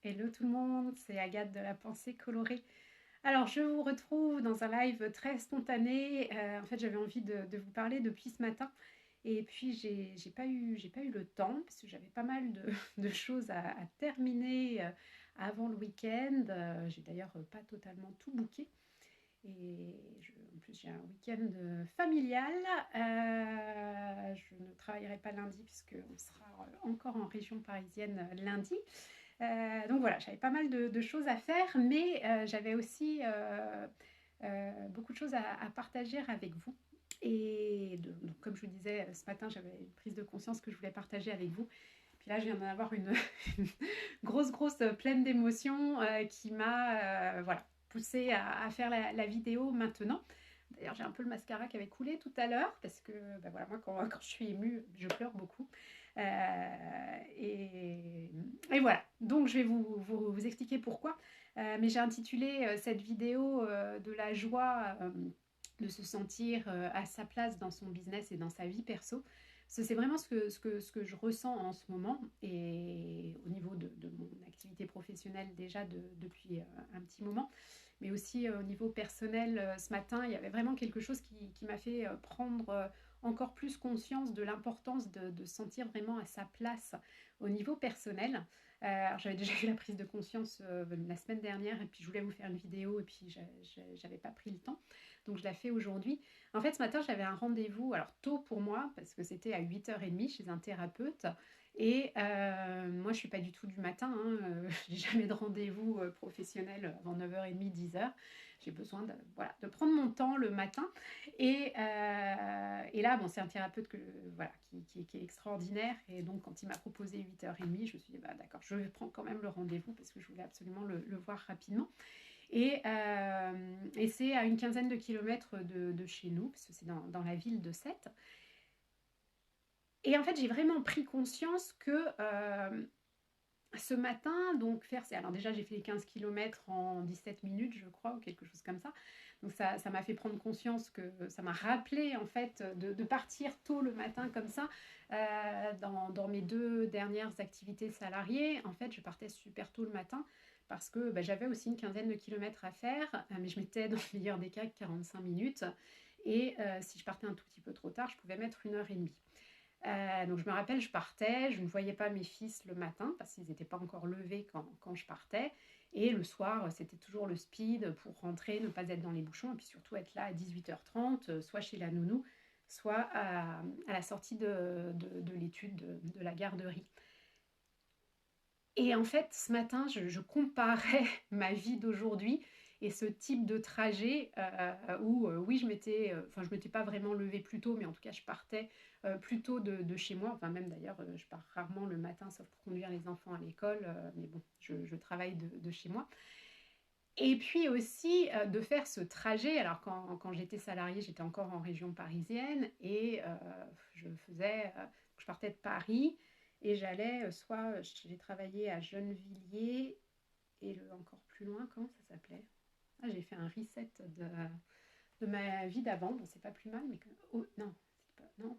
Hello tout le monde, c'est Agathe de la Pensée Colorée. Alors je vous retrouve dans un live très spontané. En fait j'avais envie de vous parler depuis ce matin et puis j'ai pas eu le temps parce que j'avais pas mal de choses à terminer avant le week-end. J'ai d'ailleurs pas totalement tout booké. En plus, j'ai un week-end familial. Je ne travaillerai pas lundi puisqu'on sera encore en région parisienne lundi. Donc voilà, j'avais pas mal de choses à faire, mais j'avais aussi beaucoup de choses à partager avec vous. Donc, comme je vous disais ce matin, j'avais une prise de conscience que je voulais partager avec vous. Puis là, je viens d'en avoir une grosse pleine d'émotions qui m'a voilà, poussée à faire la vidéo maintenant. D'ailleurs, j'ai un peu le mascara qui avait coulé tout à l'heure parce que ben voilà, moi, quand je suis émue, je pleure beaucoup. Et voilà, donc je vais vous expliquer pourquoi. Mais j'ai intitulé cette vidéo de la joie de se sentir à sa place dans son business et dans sa vie perso. C'est vraiment ce que je ressens en ce moment et au niveau de mon activité professionnelle déjà depuis un petit moment, mais aussi au niveau personnel. Ce matin, il y avait vraiment quelque chose qui m'a fait prendre encore plus conscience de l'importance de se sentir vraiment à sa place au niveau personnel. Alors j'avais déjà eu la prise de conscience la semaine dernière et puis je voulais vous faire une vidéo et puis j'avais pas pris le temps. Donc je la fais aujourd'hui. En fait, ce matin, j'avais un rendez-vous, alors tôt pour moi, parce que c'était à 8h30 chez un thérapeute. Et moi, je ne suis pas du tout du matin, hein, j'ai jamais de rendez-vous professionnel avant 9h30, 10h. J'ai besoin voilà, de prendre mon temps le matin. Et là, bon, c'est un thérapeute voilà, qui est extraordinaire. Et donc, quand il m'a proposé 8h30, je me suis dit, bah, d'accord, je vais prendre quand même le rendez-vous parce que je voulais absolument le voir rapidement. Et c'est à une quinzaine de kilomètres de chez nous, parce que c'est dans la ville de Sète. Et en fait, j'ai vraiment pris conscience que ce matin, donc alors déjà j'ai fait les 15 kilomètres en 17 minutes, je crois, ou quelque chose comme ça. Donc ça m'a fait prendre conscience ça m'a rappelé en fait de partir tôt le matin comme ça. Dans mes 2 dernières activités salariées, en fait, je partais super tôt le matin parce que j'avais aussi une quinzaine de kilomètres à faire, mais je mettais dans le meilleur des cas 45 minutes. Et si je partais un tout petit peu trop tard, je pouvais mettre 1h30. Donc je me rappelle, je partais, je ne voyais pas mes fils le matin parce qu'ils n'étaient pas encore levés quand je partais. Et le soir, c'était toujours le speed pour rentrer, ne pas être dans les bouchons et puis surtout être là à 18h30, soit chez la nounou, soit à la sortie de l'étude de la garderie. Et en fait, ce matin, je comparais ma vie d'aujourd'hui et ce type de trajet où, oui, je m'étais pas vraiment levée plus tôt, mais en tout cas, je partais plus tôt de chez moi. Enfin, même d'ailleurs, je pars rarement le matin, sauf pour conduire les enfants à l'école. Mais bon, je travaille de chez moi. Et puis aussi de faire ce trajet. Alors, quand j'étais salariée, j'étais encore en région parisienne et je partais de Paris. Et j'allais, j'ai travaillé à Gennevilliers et encore plus loin, comment ça s'appelait? Ah, j'ai fait un reset de ma vie d'avant. Bon, c'est pas plus mal, mais oh, non, non.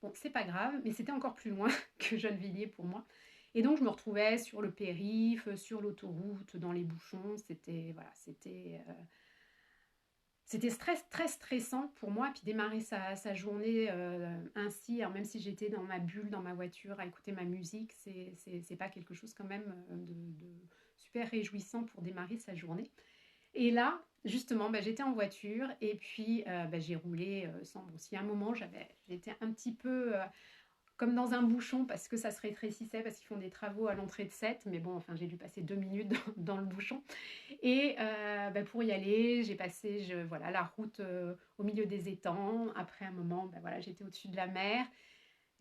Bon, c'est pas grave, mais c'était encore plus loin que Gennevilliers pour moi. Et donc, je me retrouvais sur le périph', sur l'autoroute, dans les bouchons. C'était très stressant pour moi. Puis démarrer sa journée ainsi, alors même si j'étais dans ma bulle, dans ma voiture, à écouter ma musique, c'est pas quelque chose quand même de super réjouissant pour démarrer sa journée. Et là, justement, j'étais en voiture et puis j'ai roulé sans... Bon, si à un moment, j'étais un petit peu comme dans un bouchon parce que ça se rétrécissait parce qu'ils font des travaux à l'entrée de Sète. Mais bon, enfin, j'ai dû passer 2 minutes dans le bouchon. Et pour y aller, j'ai passé voilà, la route au milieu des étangs. Après un moment, voilà, j'étais au-dessus de la mer.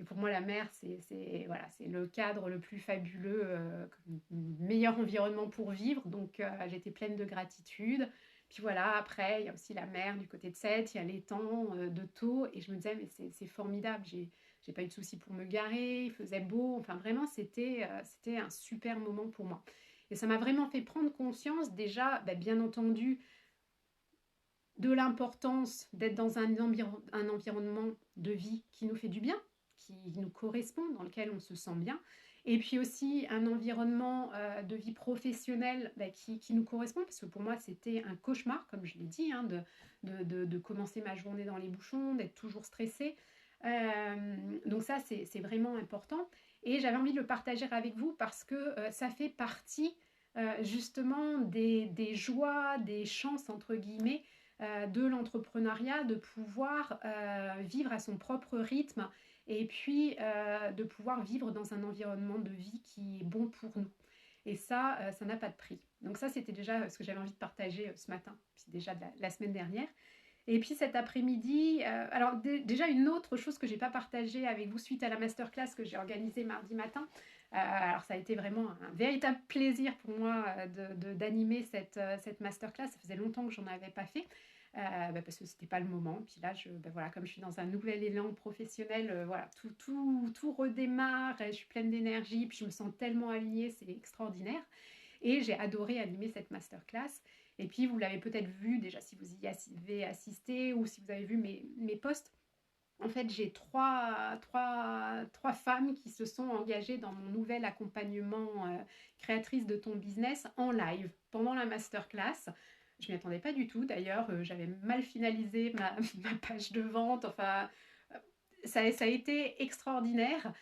Et pour moi, la mer, voilà, c'est le cadre le plus fabuleux, le meilleur environnement pour vivre. Donc, j'étais pleine de gratitude. Puis voilà, après, il y a aussi la mer du côté de Sète, il y a l'étang de Thau. Et je me disais, mais c'est formidable. J'ai pas eu de soucis pour me garer, il faisait beau. Enfin, vraiment, c'était un super moment pour moi. Et ça m'a vraiment fait prendre conscience, déjà, bien entendu, de l'importance d'être dans un environnement de vie qui nous fait du bien, qui nous correspond, dans lequel on se sent bien. et puis aussi un environnement de vie professionnelle qui nous correspond, parce que pour moi c'était un cauchemar, comme je l'ai dit, hein, de commencer ma journée dans les bouchons, d'être toujours stressée. Donc ça c'est vraiment important, et j'avais envie de le partager avec vous parce que ça fait partie justement des joies, des chances entre guillemets de l'entrepreneuriat, de pouvoir vivre à son propre rythme, et puis de pouvoir vivre dans un environnement de vie qui est bon pour nous. Et ça n'a pas de prix. Donc ça, c'était déjà ce que j'avais envie de partager ce matin, puis déjà de la semaine dernière. Et puis cet après-midi, alors déjà une autre chose que j'ai pas partagée avec vous suite à la masterclass que j'ai organisée mardi matin. Alors ça a été vraiment un véritable plaisir pour moi d'animer cette masterclass. Ça faisait longtemps que j'en avais pas fait. Parce que c'était pas le moment. Puis là, voilà, comme je suis dans un nouvel élan professionnel, voilà, tout redémarre, je suis pleine d'énergie, puis je me sens tellement alignée, c'est extraordinaire. Et j'ai adoré animer cette masterclass. Et puis, vous l'avez peut-être vu déjà si vous y avez assisté ou si vous avez vu mes posts. En fait, j'ai trois femmes qui se sont engagées dans mon nouvel accompagnement créatrice de ton business en live pendant la masterclass. Je m'y attendais pas du tout. D'ailleurs, j'avais mal finalisé ma page de vente. Enfin, ça a été extraordinaire.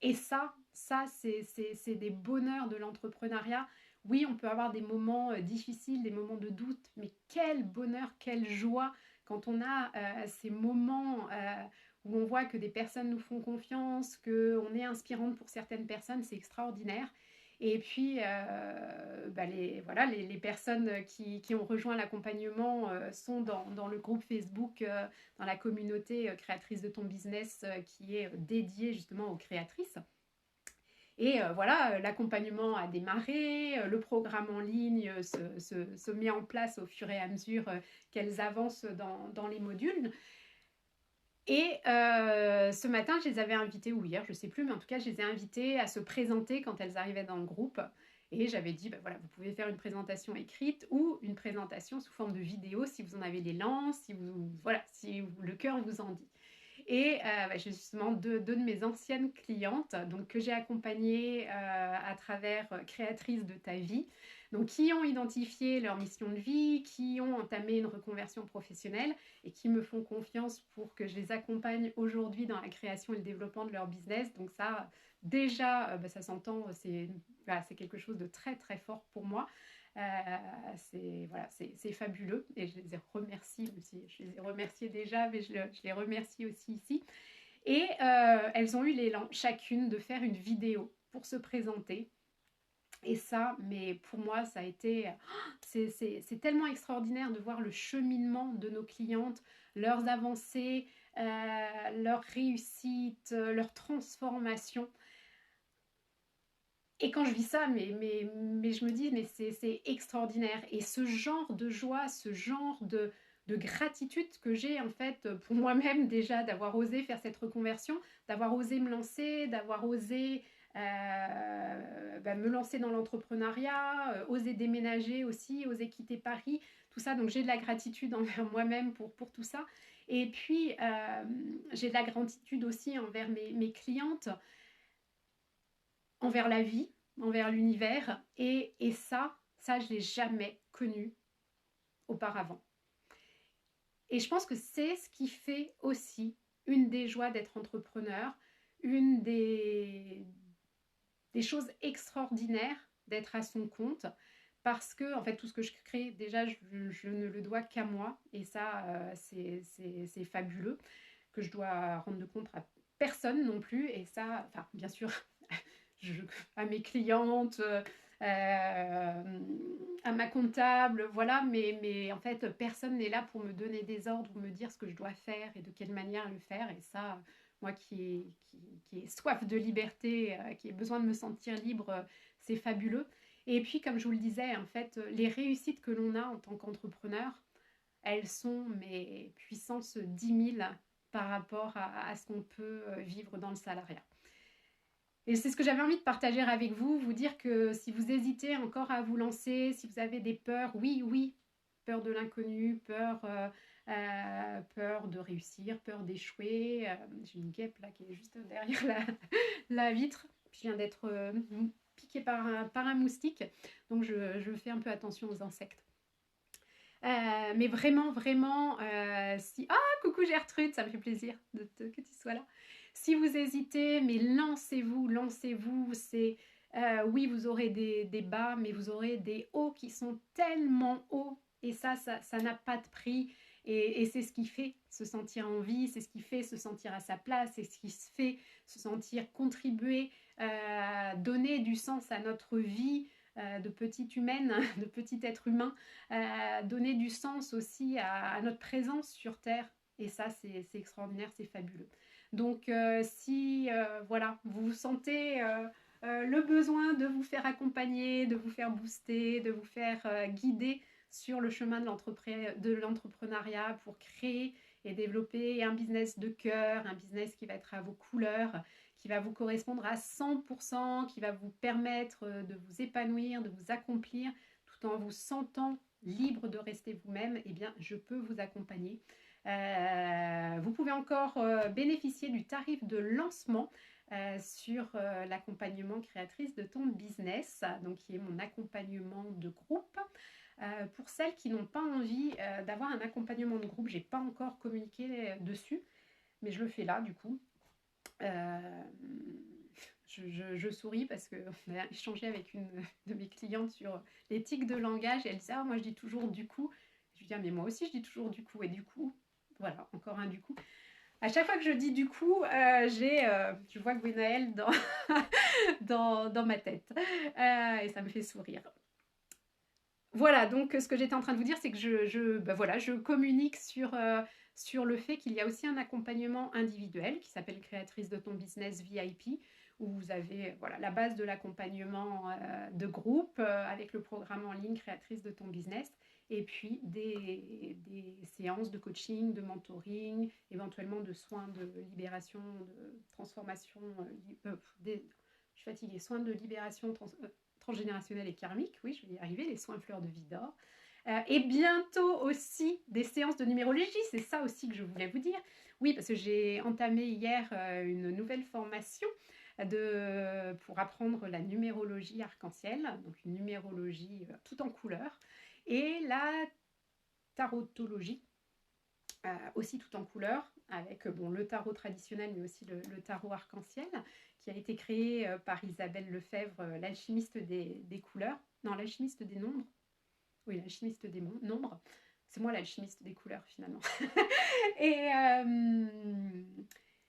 Et ça c'est des bonheurs de l'entrepreneuriat. Oui, on peut avoir des moments difficiles, des moments de doute, mais quel bonheur, quelle joie quand on a ces moments où on voit que des personnes nous font confiance, qu'on est inspirante pour certaines personnes, c'est extraordinaire. Et puis, les personnes qui ont rejoint l'accompagnement sont dans le groupe Facebook, dans la communauté créatrice de ton business qui est dédiée justement aux créatrices. Et voilà, l'accompagnement a démarré, le programme en ligne se met en place au fur et à mesure qu'elles avancent dans les modules. Et ce matin, je les avais invitées, ou hier, je ne sais plus, mais en tout cas, je les ai invitées à se présenter quand elles arrivaient dans le groupe. Et j'avais dit, voilà, vous pouvez faire une présentation écrite ou une présentation sous forme de vidéo si vous en avez l'élan, si le cœur vous en dit. Et j'ai justement deux de mes anciennes clientes donc, que j'ai accompagnées à travers Créatrice de ta vie, donc, qui ont identifié leur mission de vie, qui ont entamé une reconversion professionnelle et qui me font confiance pour que je les accompagne aujourd'hui dans la création et le développement de leur business. Donc ça, déjà, ça s'entend, c'est quelque chose de très très fort pour moi. C'est fabuleux et je les ai remerciées aussi. Je les ai remerciées déjà, mais je les remercie aussi ici. Et elles ont eu l'élan chacune de faire une vidéo pour se présenter. Et ça, mais pour moi, ça a été... C'est tellement extraordinaire de voir le cheminement de nos clientes, leurs avancées, leurs réussites, leurs transformations. Et quand je vis ça, mais je me dis, mais c'est extraordinaire. Et ce genre de joie, ce genre de gratitude que j'ai en fait pour moi-même déjà, d'avoir osé faire cette reconversion, d'avoir osé me lancer, d'avoir osé me lancer dans l'entrepreneuriat, oser déménager aussi, oser quitter Paris, tout ça. Donc j'ai de la gratitude envers moi-même pour tout ça. Et puis j'ai de la gratitude aussi envers mes clientes, envers la vie, envers l'univers, et ça je ne l'ai jamais connu auparavant. Et je pense que c'est ce qui fait aussi une des joies d'être entrepreneur, une des choses extraordinaires d'être à son compte, parce que en fait tout ce que je crée, déjà je ne le dois qu'à moi, et ça c'est fabuleux, que je dois rendre de compte à personne non plus. Et ça, enfin bien sûr à mes clientes, à ma comptable, voilà, mais en fait personne n'est là pour me donner des ordres ou me dire ce que je dois faire et de quelle manière le faire. Et ça, moi qui ai soif de liberté, qui ai besoin de me sentir libre, c'est fabuleux. Et puis comme je vous le disais, en fait les réussites que l'on a en tant qu'entrepreneur, elles sont mais puissance 10 000 par rapport à ce qu'on peut vivre dans le salariat. Et c'est ce que j'avais envie de partager avec vous, vous dire que si vous hésitez encore à vous lancer, si vous avez des peurs, oui, peur de l'inconnu, peur peur de réussir, peur d'échouer. J'ai une guêpe là qui est juste derrière la vitre. Je viens d'être piquée par un moustique, donc je fais un peu attention aux insectes. Mais vraiment, vraiment, si... Ah, coucou Gertrude, ça me fait plaisir que tu sois là. Si vous hésitez, mais lancez-vous, lancez-vous. Oui, vous aurez des bas, mais vous aurez des hauts qui sont tellement hauts. Et ça n'a pas de prix. Et c'est ce qui fait se sentir en vie, c'est ce qui fait se sentir à sa place, c'est ce qui se fait se sentir contribuer, donner du sens à notre vie de petite humaine, de petit être humain, donner du sens aussi à notre présence sur Terre. Et ça, c'est extraordinaire, c'est fabuleux. Donc, si voilà, vous sentez le besoin de vous faire accompagner, de vous faire booster, de vous faire guider sur le chemin de l'entrepreneuriat pour créer et développer un business de cœur, un business qui va être à vos couleurs, qui va vous correspondre à 100%, qui va vous permettre de vous épanouir, de vous accomplir, tout en vous sentant libre de rester vous-même, eh bien, je peux vous accompagner. Vous pouvez encore bénéficier du tarif de lancement sur l'accompagnement créatrice de ton business, donc qui est mon accompagnement de groupe. Pour celles qui n'ont pas envie d'avoir un accompagnement de groupe, j'ai pas encore communiqué dessus, mais je le fais là du coup. Je souris parce qu'on a échangé avec une de mes clientes sur l'éthique de langage et elle disait « Ah, moi je dis toujours du coup ». Je lui dis « Ah, mais moi aussi je dis toujours du coup ». Et du coup, voilà, encore un du coup. À chaque fois que je dis du coup, je vois Gwenaëlle dans ma tête. Et ça me fait sourire. Voilà, donc ce que j'étais en train de vous dire, c'est que je communique sur le fait qu'il y a aussi un accompagnement individuel qui s'appelle Créatrice de ton business VIP, où vous avez voilà, la base de l'accompagnement de groupe avec le programme en ligne Créatrice de ton business, et puis des séances de coaching, de mentoring, éventuellement de soins de libération, de transformation, je suis fatiguée, soins de libération transgénérationnelle et karmique, oui, je vais y arriver, les soins fleurs de vie d'or. Et bientôt aussi des séances de numérologie, c'est ça aussi que je voulais vous dire. Oui, parce que j'ai entamé hier une nouvelle formation pour apprendre la numérologie arc-en-ciel, donc une numérologie tout en couleurs, et la tarotologie, aussi tout en couleurs, avec le tarot traditionnel, mais aussi le tarot arc-en-ciel, qui a été créé par Isabelle Lefebvre, l'alchimiste des couleurs. Non, l'alchimiste des nombres. Oui, l'alchimiste des nombres. C'est moi l'alchimiste des couleurs, finalement.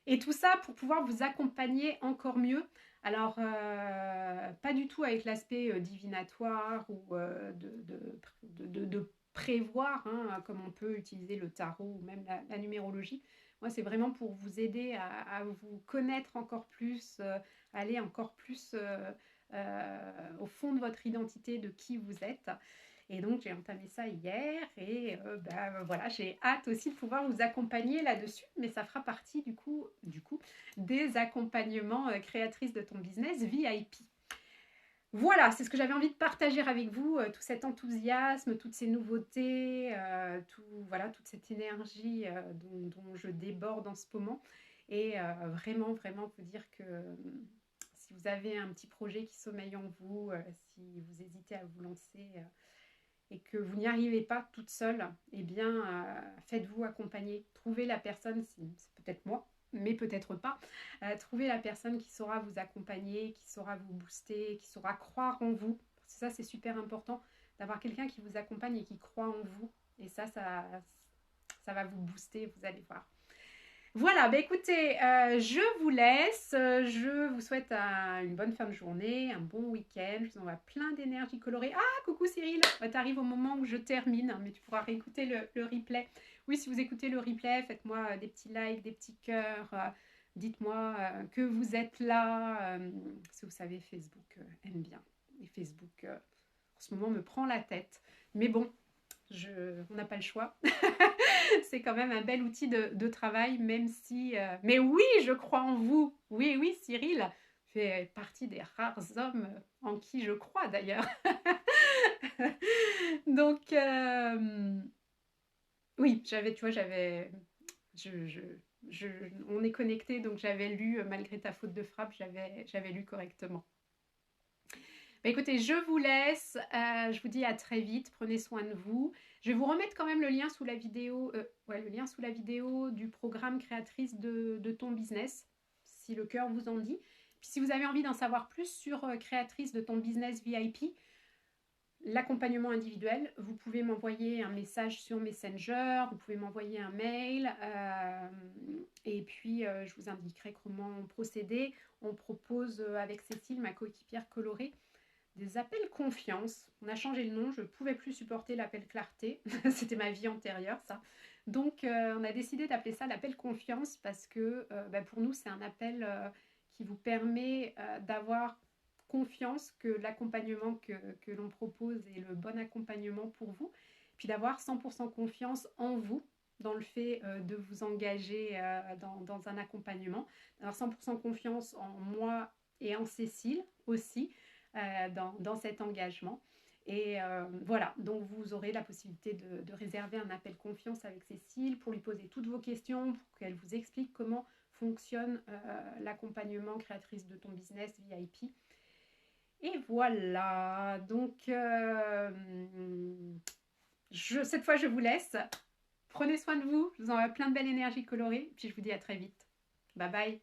Et tout ça pour pouvoir vous accompagner encore mieux. Alors, pas du tout avec l'aspect divinatoire ou de prévoir, hein, comme on peut utiliser le tarot ou même la numérologie. Moi, c'est vraiment pour vous aider à vous connaître encore plus, aller encore plus au fond de votre identité, de qui vous êtes. Et donc, j'ai entamé ça hier et voilà, j'ai hâte aussi de pouvoir vous accompagner là-dessus, mais ça fera partie du coup des accompagnements créatrices de ton business VIP. Voilà, c'est ce que j'avais envie de partager avec vous, tout cet enthousiasme, toutes ces nouveautés, toute cette énergie dont je déborde en ce moment. Et vraiment, vraiment vous dire que si vous avez un petit projet qui sommeille en vous, si vous hésitez à vous lancer et que vous n'y arrivez pas toute seule, eh bien, faites-vous accompagner. Trouvez la personne, c'est peut-être moi, mais peut-être pas. Trouvez la personne qui saura vous accompagner, qui saura vous booster, qui saura croire en vous. Parce que ça, c'est super important, d'avoir quelqu'un qui vous accompagne et qui croit en vous. Et ça va vous booster, vous allez voir. Voilà, écoutez, je vous laisse. Je vous souhaite une bonne fin de journée, un bon week-end. Je vous envoie plein d'énergie colorée. Ah, coucou Cyril, tu arrives au moment où je termine, mais tu pourras réécouter le replay. Oui, si vous écoutez le replay, faites-moi des petits likes, des petits cœurs. Dites-moi que vous êtes là. Parce que vous savez, Facebook aime bien. Et Facebook, en ce moment, me prend la tête. Mais bon, on n'a pas le choix. C'est quand même un bel outil de travail, même si... Mais oui, je crois en vous. Oui, oui, Cyril fait partie des rares hommes en qui je crois d'ailleurs. Donc, Oui, tu vois, je, je, je- on est connecté, donc j'avais lu, malgré ta faute de frappe, j'avais lu correctement. Bah, écoutez, je vous laisse. Je vous dis à très vite. Prenez soin de vous. Je vais vous remettre quand même le lien sous la vidéo, ouais, le lien sous la vidéo du programme créatrice de ton business, si le cœur vous en dit. Puis si vous avez envie d'en savoir plus sur créatrice de ton business VIP, l'accompagnement individuel, vous pouvez m'envoyer un message sur Messenger, vous pouvez m'envoyer un mail, et puis je vous indiquerai comment procéder. On propose avec Cécile, ma coéquipière colorée, des appels confiance. On a changé le nom, je ne pouvais plus supporter l'appel clarté, c'était ma vie antérieure ça. Donc on a décidé d'appeler ça l'appel confiance parce que pour nous c'est un appel qui vous permet d'avoir confiance que l'accompagnement que l'on propose est le bon accompagnement pour vous, puis d'avoir 100% confiance en vous dans le fait de vous engager dans un accompagnement, d'avoir 100% confiance en moi et en Cécile aussi, dans cet engagement. Et voilà, donc vous aurez la possibilité de réserver un appel confiance avec Cécile pour lui poser toutes vos questions, pour qu'elle vous explique comment fonctionne l'accompagnement créatrice de ton business VIP. Et voilà, donc cette fois je vous laisse. Prenez soin de vous, je vous envoie plein de belle énergie colorée, puis je vous dis à très vite. Bye bye.